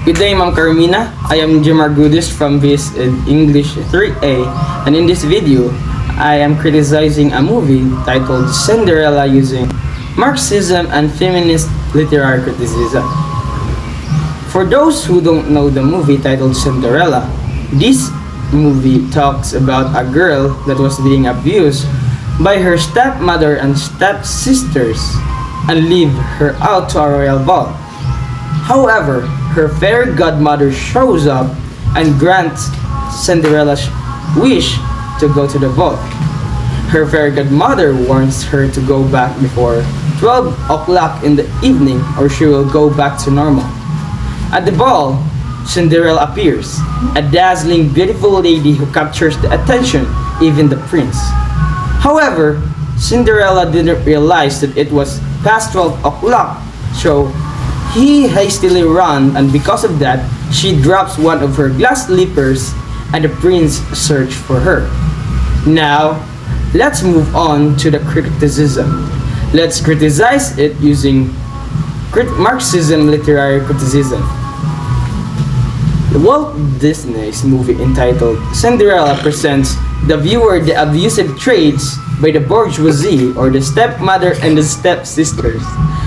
Good day, Ma'am Carmina. I am Jim Argudis from this English 3A, and in this video, I am criticizing a movie titled Cinderella using Marxism and Feminist literary criticism. For those who don't know the movie titled Cinderella, this movie talks about a girl that was being abused by her stepmother and stepsisters and leave her out to a royal ball. However, her fairy godmother shows up and grants Cinderella's wish to go to the ball. Her fairy godmother warns her to go back before 12 o'clock in the evening or she will go back to normal. At the ball, Cinderella appears, a dazzling, beautiful lady who captures the attention, even the prince. However, Cinderella didn't realize that it was past 12 o'clock, so he hastily ran, and because of that, she drops one of her glass slippers and the prince search for her. Now, let's move on to the criticism. Let's criticize it using Marxism literary criticism. Walt Disney's movie entitled Cinderella presents the viewer the abusive traits by the bourgeoisie or the stepmother and the stepsisters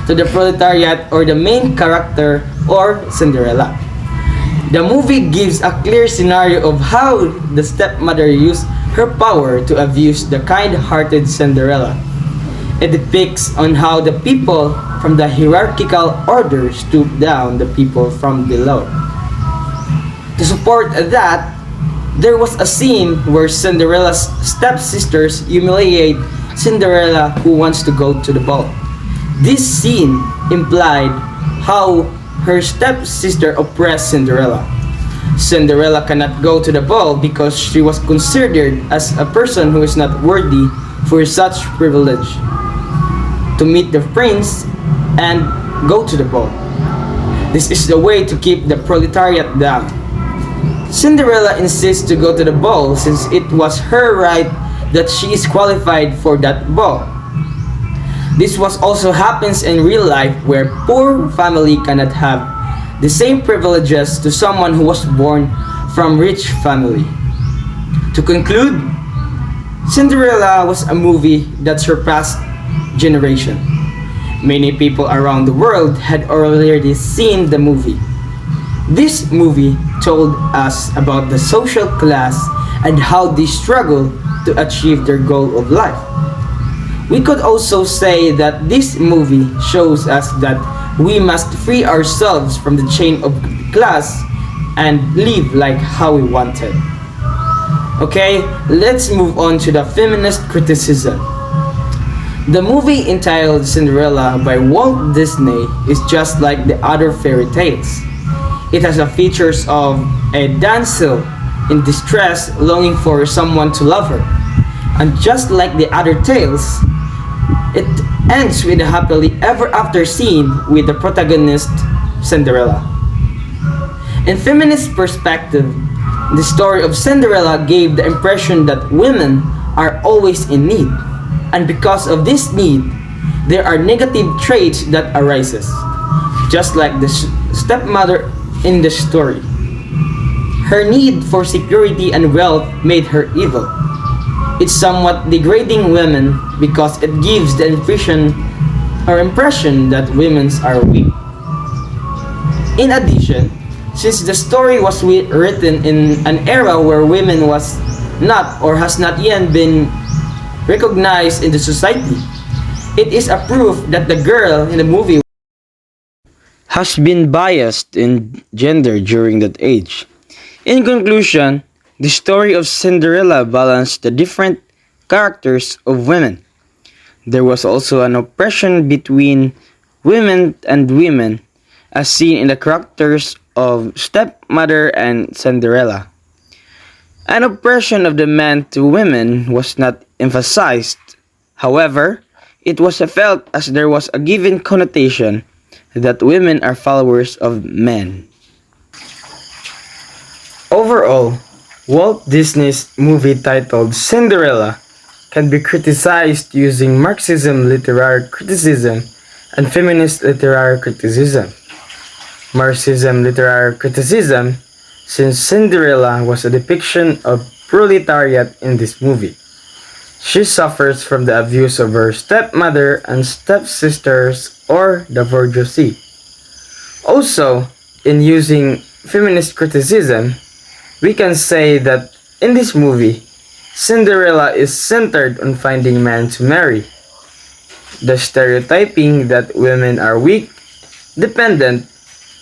to the proletariat or the main character or Cinderella. The movie gives a clear scenario of how the stepmother used her power to abuse the kind-hearted Cinderella. It depicts on how the people from the hierarchical order stoop down the people from below. To support that, there was a scene where Cinderella's stepsisters humiliate Cinderella who wants to go to the ball. This scene implied how her stepsister oppressed Cinderella. Cinderella cannot go to the ball because she was considered as a person who is not worthy for such privilege to meet the prince and go to the ball. This is the way to keep the proletariat down. Cinderella insists to go to the ball since it was her right that she is qualified for that ball. This was also happens in real life where poor family cannot have the same privileges to someone who was born from rich family. To conclude, Cinderella was a movie that surpassed generation. Many people around the world had already seen the movie. This movie told us about the social class and how they struggle to achieve their goal of life. We could also say that this movie shows us that we must free ourselves from the chain of class and live like how we wanted. Okay, let's move on to the feminist criticism. The movie entitled Cinderella by Walt Disney is just like the other fairy tales. It has the features of a damsel in distress longing for someone to love her. And just like the other tales, it ends with a happily ever after scene with the protagonist Cinderella. In feminist perspective, the story of Cinderella gave the impression that women are always in need. And because of this need, there are negative traits that arises. Just like the stepmother in the story. Her need for security and wealth made her evil. It's somewhat degrading women because it gives the impression that women are weak. In addition, since the story was written in an era where women was not or has not yet been recognized in the society, it is a proof that the girl in the movie has been biased in gender during that age. In conclusion, the story of Cinderella balanced the different characters of women. There was also an oppression between women and women, as seen in the characters of stepmother and Cinderella. An oppression of the man to women was not emphasized. However, it was felt as there was a given connotation that women are followers of men. Overall, Walt Disney's movie titled Cinderella can be criticized using Marxism literary criticism and feminist literary criticism. Marxism literary criticism, since Cinderella was a depiction of proletariat in this movie. She suffers from the abuse of her stepmother and stepsisters or the bourgeoisie. Also, in using feminist criticism, we can say that in this movie, Cinderella is centered on finding men to marry. The stereotyping that women are weak, dependent,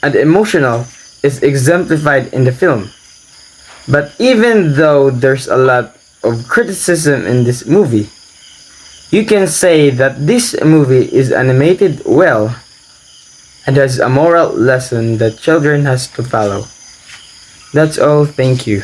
and emotional is exemplified in the film. But even though there's a lot of criticism in this movie, you can say that this movie is animated well and has a moral lesson that children has to follow. That's all, thank you.